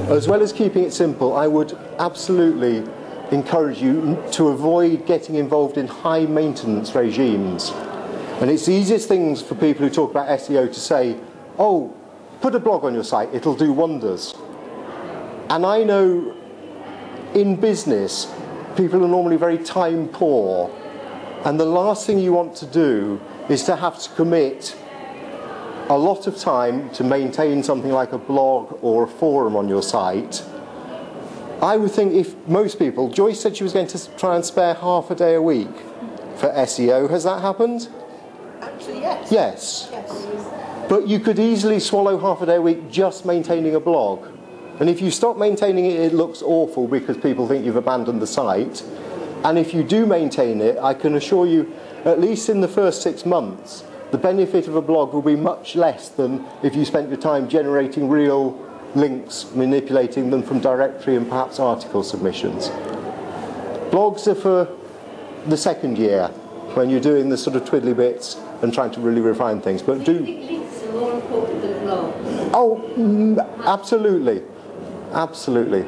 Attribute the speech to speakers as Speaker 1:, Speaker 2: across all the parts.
Speaker 1: As well as keeping it simple, I would absolutely encourage you to avoid getting involved in high maintenance regimes. And it's the easiest things for people who talk about SEO to say, oh, put a blog on your site, it'll do wonders. And I know in business, people are normally very time poor. And the last thing you want to do is to have to commit a lot of time to maintain something like a blog or a forum on your site. I would think if most people, Joyce said she was going to try and spare half a day a week for SEO. Has that happened?
Speaker 2: Actually, yes.
Speaker 1: Yes.
Speaker 2: Yes.
Speaker 1: But you could easily swallow half a day a week just maintaining a blog. And if you stop maintaining it, it looks awful because people think you've abandoned the site. And if you do maintain it, I can assure you, at least in the first 6 months, the benefit of a blog will be much less than if you spent your time generating real links, manipulating them from directory and perhaps article submissions. Blogs are for the second year, when you're doing the sort of twiddly bits and trying to really refine things. But
Speaker 3: do you think links are more important than blogs?
Speaker 1: Oh, absolutely. Absolutely.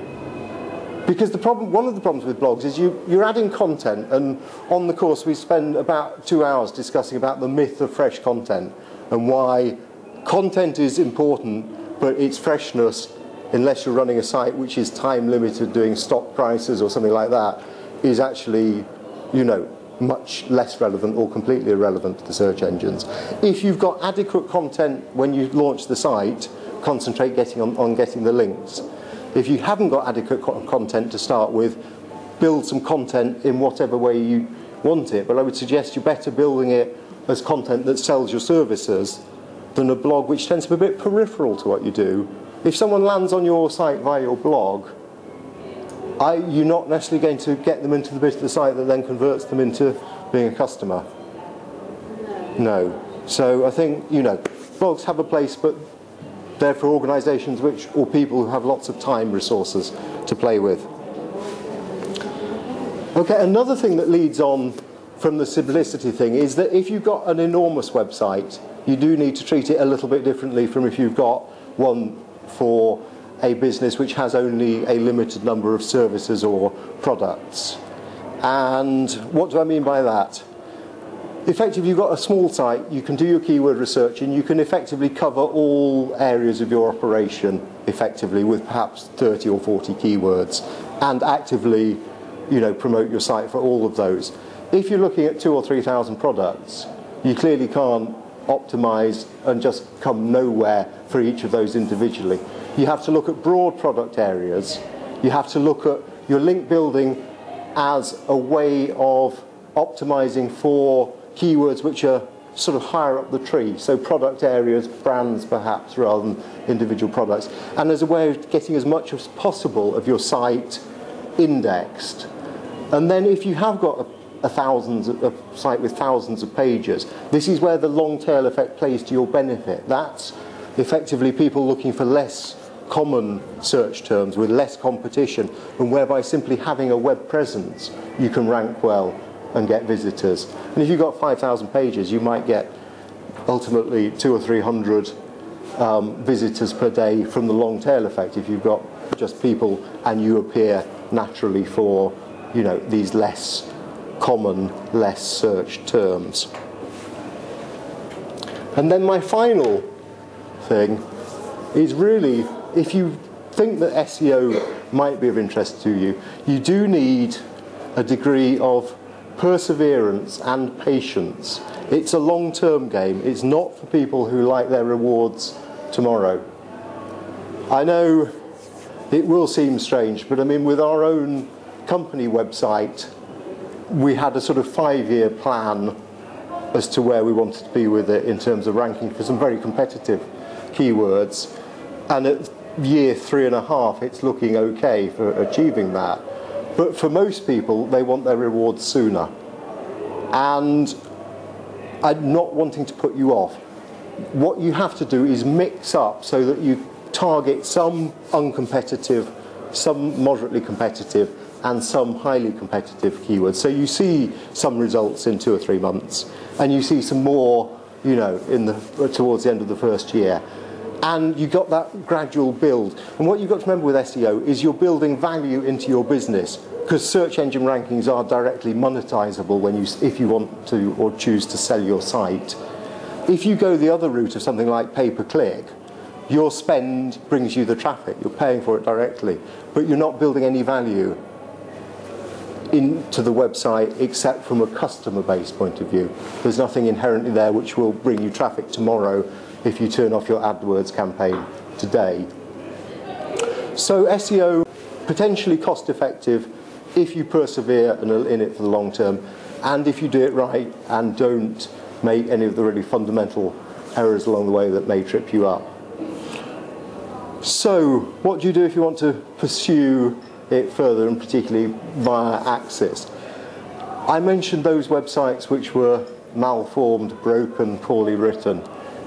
Speaker 1: Because one of the problems with blogs is you're adding content, and on the course we spend about 2 hours discussing about the myth of fresh content and why content is important, but its freshness, unless you're running a site which is time limited, doing stock prices or something like that, is actually, you know, much less relevant or completely irrelevant to the search engines. If you've got adequate content when you launch the site, concentrate on getting the links. If you haven't got adequate content to start with, build some content in whatever way you want it. But I would suggest you're better building it as content that sells your services than a blog which tends to be a bit peripheral to what you do. If someone lands on your site via your blog, you're not necessarily going to get them into the bit of the site that then converts them into being a customer. No. So I think, you know, blogs have a place, but they're for organisations or people who have lots of time resources to play with. Okay, another thing that leads on from the simplicity thing is that if you've got an enormous website, you do need to treat it a little bit differently from if you've got one for a business which has only a limited number of services or products. And what do I mean by that? Effectively, you've got a small site, you can do your keyword research and you can effectively cover all areas of your operation effectively with perhaps 30 or 40 keywords and actively, you know, promote your site for all of those. If you're looking at 2,000 or 3,000 products, you clearly can't optimize and just come nowhere for each of those individually. You have to look at broad product areas. You have to look at your link building as a way of optimizing for keywords which are sort of higher up the tree, so product areas, brands perhaps, rather than individual products, and as a way of getting as much as possible of your site indexed. And then if you have got a site with thousands of pages, this is where the long tail effect plays to your benefit. That's effectively people looking for less common search terms with less competition, and whereby simply having a web presence you can rank well and get visitors. And if you've got 5,000 pages, you might get ultimately 200 or 300 visitors per day from the long tail effect if you've got just people and you appear naturally for, you know, these less common, less searched terms. And then my final thing is really, if you think that SEO might be of interest to you, you do need a degree of perseverance and patience. It's a long-term game. It's not for people who like their rewards tomorrow. I know it will seem strange, but I mean, with our own company website, we had a sort of 5-year plan as to where we wanted to be with it in terms of ranking for some very competitive keywords. And at year 3.5, it's looking okay for achieving that. But for most people, they want their rewards sooner. And I'm not wanting to put you off. What you have to do is mix up so that you target some uncompetitive, some moderately competitive, and some highly competitive keywords. So you see some results in 2 or 3 months, and you see some more, you know, towards the end of the first year. And you got that gradual build. And what you've got to remember with SEO is you're building value into your business, because search engine rankings are directly monetizable if you want to or choose to sell your site. If you go the other route of something like pay-per-click, your spend brings you the traffic. You're paying for it directly, but you're not building any value into the website except from a customer-based point of view. There's nothing inherently there which will bring you traffic tomorrow if you turn off your AdWords campaign today. So SEO, potentially cost-effective if you persevere in it for the long term, and if you do it right and don't make any of the really fundamental errors along the way that may trip you up. So what do you do if you want to pursue it further, and particularly via Axis? I mentioned those websites which were malformed, broken, poorly written.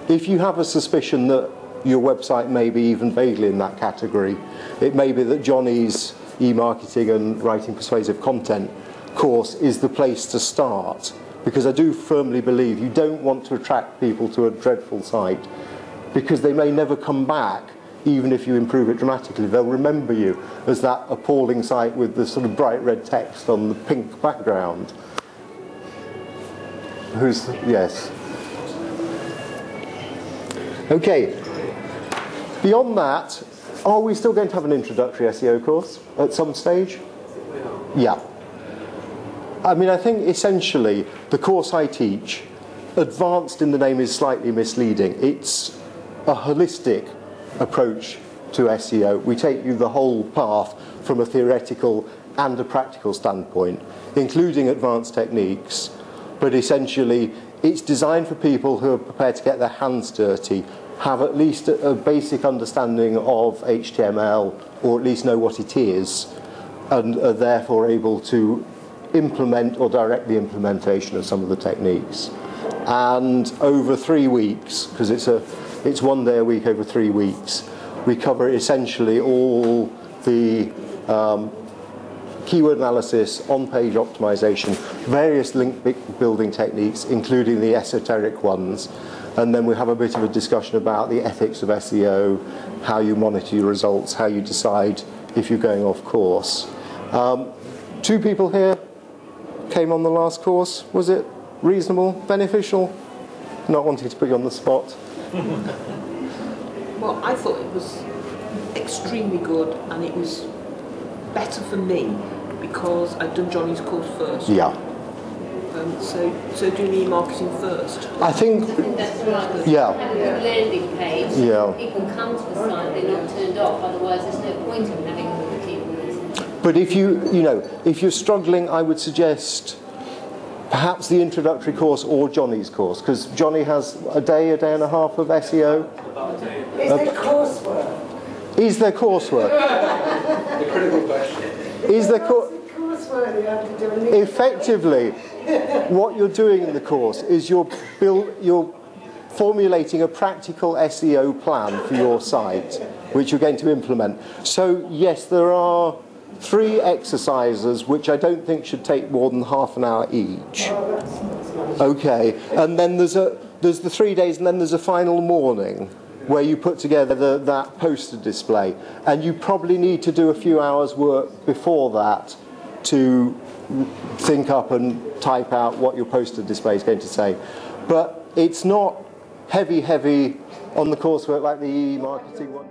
Speaker 1: If you have a suspicion that your website may be even vaguely in that category, it may be that Johnny's e-marketing and writing persuasive content course is the place to start, because I do firmly believe you don't want to attract people to a dreadful site, because they may never come back even if you improve it dramatically. They'll remember you as that appalling site with the sort of bright red text on the pink background. Yes. Okay. Beyond that, are we still going to have an introductory SEO course at some stage? Yeah. I mean, I think essentially the course I teach, advanced in the name is slightly misleading. It's a holistic approach to SEO. We take you the whole path from a theoretical and a practical standpoint, including advanced techniques, but essentially it's designed for people who are prepared to get their hands dirty, have at least a basic understanding of HTML, or at least know what it is, and are therefore able to implement or direct the implementation of some of the techniques. And over 3 weeks, because it's 1 day a week over 3 weeks, we cover essentially all the keyword analysis, on-page optimization, various link building techniques, including the esoteric ones. And then we have a bit of a discussion about the ethics of SEO, how you monitor your results, how you decide if you're going off course. 2 people here came on the last course. Was it reasonable, beneficial? Not wanting to put you on the spot.
Speaker 2: Well, I thought it was extremely good, and it was better for me because I'd done Johnny's course first.
Speaker 1: Yeah.
Speaker 2: So doing e-marketing first.
Speaker 1: I think
Speaker 3: that's right.
Speaker 1: Yeah.
Speaker 3: Having a landing page,
Speaker 1: Yeah.
Speaker 3: people come to the site, they're not turned off, otherwise there's no point in having the keywords.
Speaker 1: But if if you're struggling, I would suggest perhaps the introductory course or Johnny's course, because Johnny has a day and a half of SEO.
Speaker 4: Is there coursework?
Speaker 1: Is there coursework?
Speaker 5: The critical question.
Speaker 1: Is there
Speaker 4: coursework you have to do an
Speaker 1: effectively, what you're doing in the course is you're formulating a practical SEO plan for your site, which you're going to implement. So yes, there are 3 exercises which I don't think should take more than half an hour each. Okay, and then there's the 3 days, and then there's a final morning where you put together that poster display, and you probably need to do a few hours work before that to think up and type out what your poster display is going to say. But it's not heavy on the coursework like the e-marketing one.